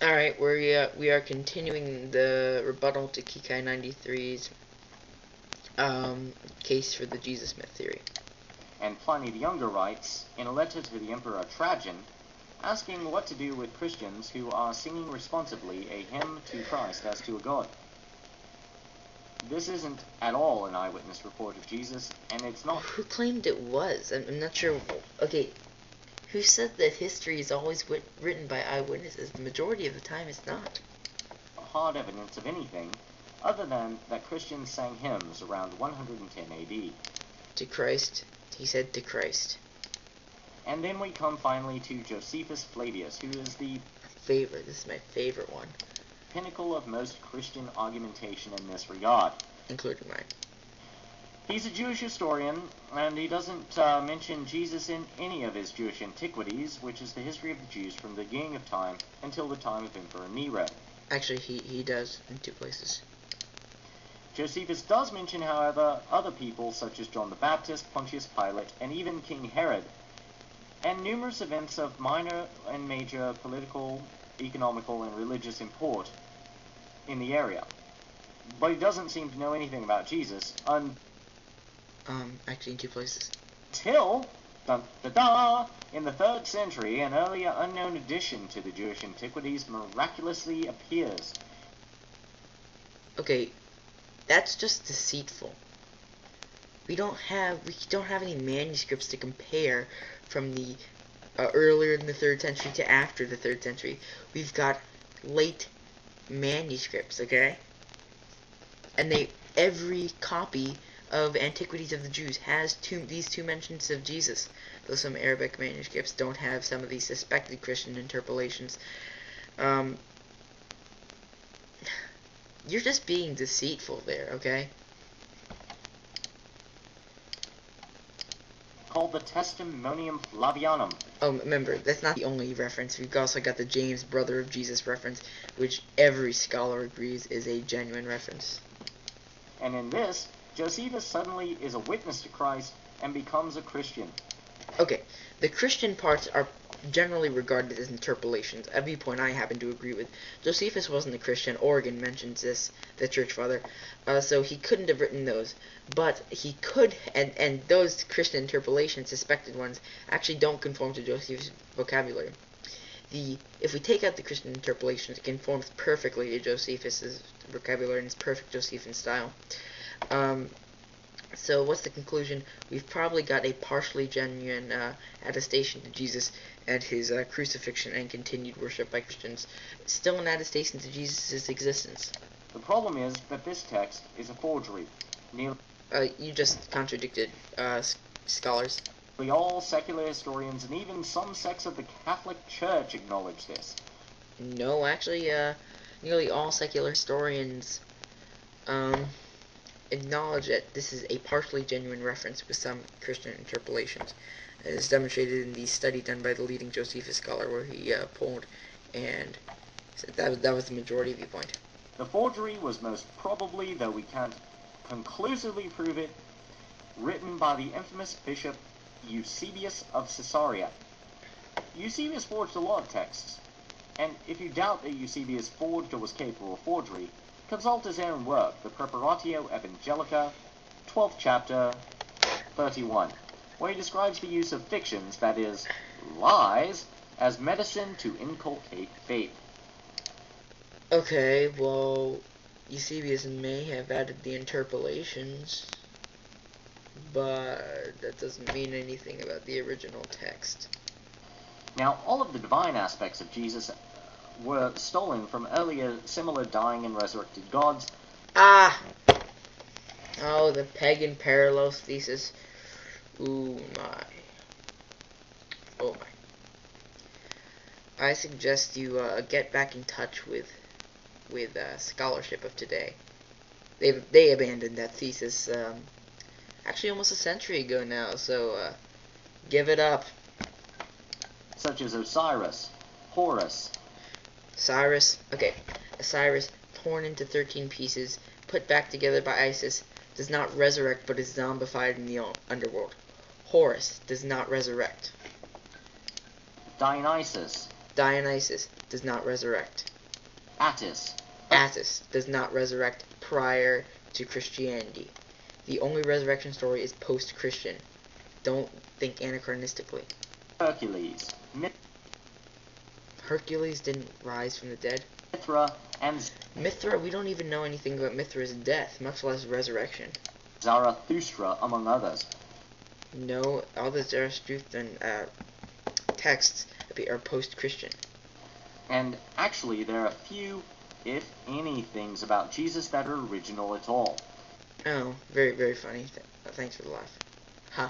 Alright, we are continuing the rebuttal to Kikai 93's case for the Jesus myth theory. And Pliny the Younger writes, in a letter to the Emperor Trajan, asking what to do with Christians who are singing responsibly a hymn to Christ as to a god. This isn't at all an eyewitness report of Jesus, and it's not... Who claimed it was? I'm not sure. Okay, who said that history is always written by eyewitnesses? The majority of the time it's not. hard evidence of anything, other than that Christians sang hymns around 110 AD. To Christ, he said to Christ. And then we come finally to Josephus Flavius, who is the Favorite, this is my favorite one. Pinnacle of most Christian argumentation in this regard. Including mine. He's a Jewish historian, and he doesn't mention Jesus in any of his Jewish antiquities, which is the history of the Jews from the beginning of time until the time of Emperor Nero. Actually, he does in two places. Josephus does mention, however, other people such as John the Baptist, Pontius Pilate, and even King Herod, and numerous events of minor and major political, economical, and religious import in the area. But he doesn't seem to know anything about Jesus actually in two places. until, in the 3rd century, an earlier unknown addition to the Jewish antiquities miraculously appears. Okay, that's just deceitful. We don't have any manuscripts to compare from the earlier in the 3rd century to after the 3rd century. We've got late manuscripts, okay? And every copy of Antiquities of the Jews has these two mentions of Jesus, though some Arabic manuscripts don't have some of these suspected Christian interpolations. You're just being deceitful there, okay? Called the Testimonium Flavianum. Oh, remember, that's not the only reference. We've also got the James, brother of Jesus reference, which every scholar agrees is a genuine reference. And in this, Josephus suddenly is a witness to Christ and becomes a Christian. Okay, the Christian parts are generally regarded as interpolations, a viewpoint I happen to agree with. Josephus wasn't a Christian. Origen mentions this, the church father, so he couldn't have written those. But he could, and those Christian interpolations, suspected ones, actually don't conform to Josephus' vocabulary. If we take out the Christian interpolations, it conforms perfectly to Josephus' vocabulary and his perfect Josephine style. So what's the conclusion? We've probably got a partially genuine attestation to Jesus and his crucifixion and continued worship by Christians. Still an attestation to Jesus' existence. The problem is that this text is a forgery. Nearly You just contradicted scholars. all secular historians and even some sects of the Catholic Church acknowledge this. No, actually, nearly all secular historians acknowledge that this is a partially genuine reference with some Christian interpolations. It is demonstrated in the study done by the leading Josephus scholar where he polled and said that was the majority viewpoint. The forgery was most probably, though we can't conclusively prove it, written by the infamous bishop Eusebius of Caesarea. Eusebius forged a lot of texts, and if you doubt that Eusebius forged or was capable of forgery, consult his own work, the Preparatio Evangelica, 12th chapter, 31, where he describes the use of fictions, that is, lies, as medicine to inculcate faith. Okay, well, Eusebius may have added the interpolations, but that doesn't mean anything about the original text. Now, all of the divine aspects of Jesus were stolen from earlier similar dying and resurrected gods. Ah! Oh, the pagan parallels thesis. Ooh, my. Oh, my. I suggest you get back in touch with scholarship of today. They abandoned that thesis actually almost a century ago now, so give it up. Such as Osiris, Horus, Osiris, torn into 13 pieces, put back together by Isis, does not resurrect but is zombified in the underworld. Horus does not resurrect. Dionysus, Dionysus does not resurrect. Attis. Attis does not resurrect prior to Christianity. The only resurrection story is post-Christian. Don't think anachronistically. Hercules. Hercules didn't rise from the dead. Mithra and Mithra, we don't even know anything about Mithra's death, much less resurrection. Zarathustra, among others. No, all the Zarathustran texts are post-Christian. And actually, there are few, if any, things about Jesus that are original at all. Oh, very, very funny. Thanks for the laugh. Huh.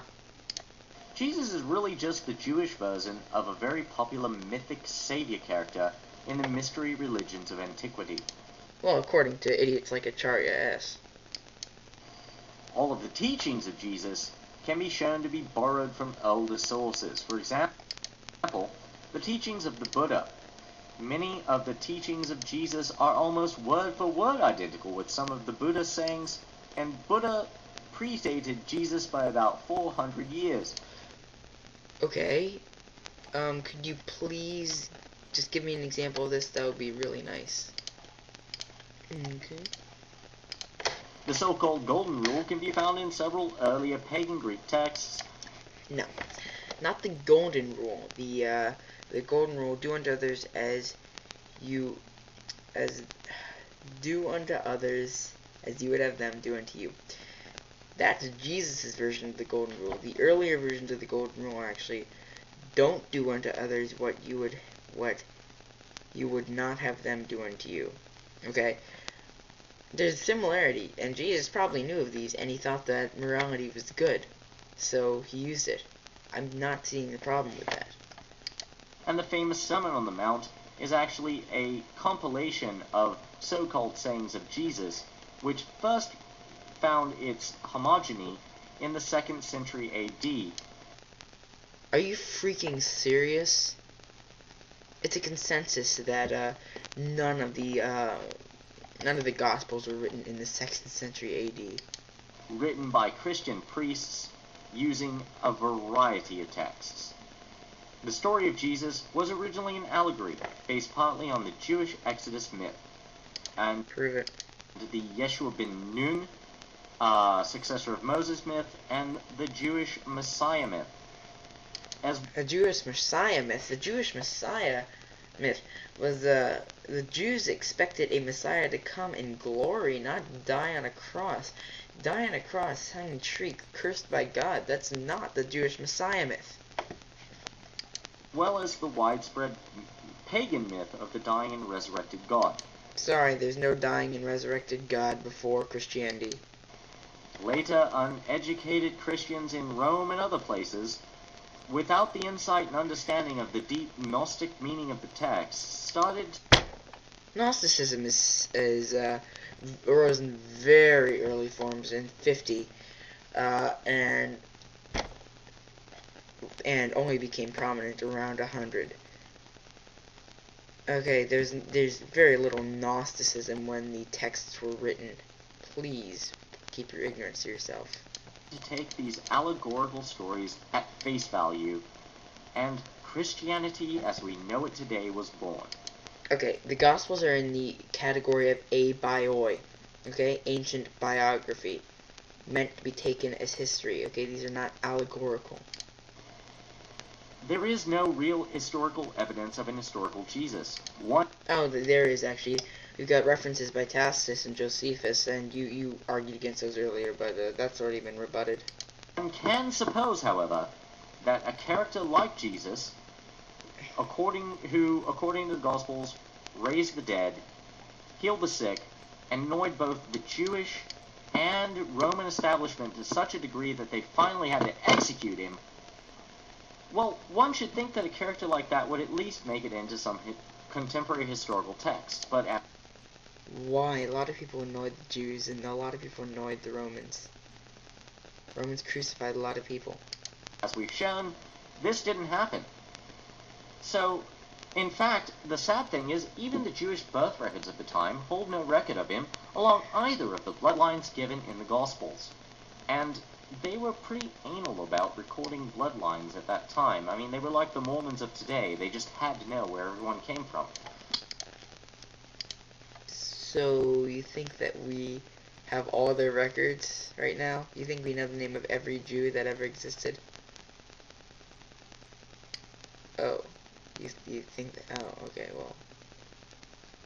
Jesus is really just the Jewish version of a very popular mythic savior character in the mystery religions of antiquity. Well, according to idiots like Acharya S. All of the teachings of Jesus can be shown to be borrowed from older sources. For example, the teachings of the Buddha. Many of the teachings of Jesus are almost word for word identical with some of the Buddha sayings, and Buddha predated Jesus by about 400 years. Okay. Could you please just give me an example of this? That would be really nice. Okay. The so-called Golden Rule can be found in several earlier pagan Greek texts. No, not the Golden Rule. The Golden Rule: do unto others as do unto others as you would have them do unto you. That's Jesus' version of the Golden Rule. The earlier versions of the Golden Rule are actually, don't do unto others what you would not have them do unto you. Okay? There's similarity, and Jesus probably knew of these, and he thought that morality was good, so he used it. I'm not seeing the problem with that. And the famous Sermon on the Mount is actually a compilation of so-called sayings of Jesus, which first found its homogeny in the 2nd century AD. Are you freaking serious? It's a consensus that none of the Gospels were written in the 2nd century AD. Written by Christian priests using a variety of texts. The story of Jesus was originally an allegory based partly on the Jewish Exodus myth, and Prove it. the Yeshua ben Nun, successor of Moses myth, and the Jewish Messiah myth. The Jewish Messiah myth was the Jews expected a Messiah to come in glory, not die on a cross. Die on a cross, hung and shriek, cursed by God. That's not the Jewish Messiah myth. Well as the widespread pagan myth of the dying and resurrected God. Sorry, there's no dying and resurrected God before Christianity. Later, uneducated Christians in Rome and other places, without the insight and understanding of the deep Gnostic meaning of the text, started... Gnosticism arose in very early forms in 50, and only became prominent around 100. Okay, there's very little Gnosticism when the texts were written. Please keep your ignorance to yourself. To take these allegorical stories at face value, and Christianity as we know it today was born. Okay, the Gospels are in the category of abaioi, okay, ancient biography, meant to be taken as history, okay, these are not allegorical. There is no real historical evidence of an historical Jesus. Oh, there is actually. We've got references by Tacitus and Josephus, and you argued against those earlier, but that's already been rebutted. One can suppose, however, that a character like Jesus, according to the Gospels, raised the dead, healed the sick, and annoyed both the Jewish and Roman establishment to such a degree that they finally had to execute him. Well, one should think that a character like that would at least make it into some contemporary historical text, but... Why? A lot of people annoyed the Jews, and a lot of people annoyed the Romans. Romans crucified a lot of people. As we've shown, this didn't happen. So, in fact, the sad thing is, even the Jewish birth records of the time hold no record of him along either of the bloodlines given in the Gospels. And they were pretty anal about recording bloodlines at that time. I mean, they were like the Mormons of today. They just had to know where everyone came from. So, you think that we have all their records right now? You think we know the name of every Jew that ever existed? Oh. You think that... Oh, okay, well...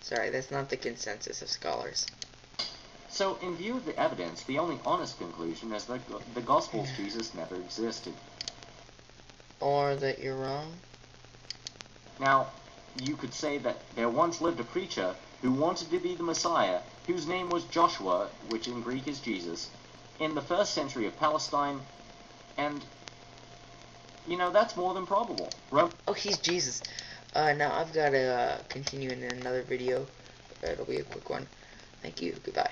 Sorry, that's not the consensus of scholars. So, in view of the evidence, the only honest conclusion is that the Gospels Jesus never existed. Or that you're wrong? Now, you could say that there once lived a preacher who wanted to be the Messiah, whose name was Joshua, which in Greek is Jesus, in the 1st century of Palestine, and, you know, that's more than probable. Oh, he's Jesus. Now I've got to continue in another video. It'll be a quick one. Thank you. Goodbye.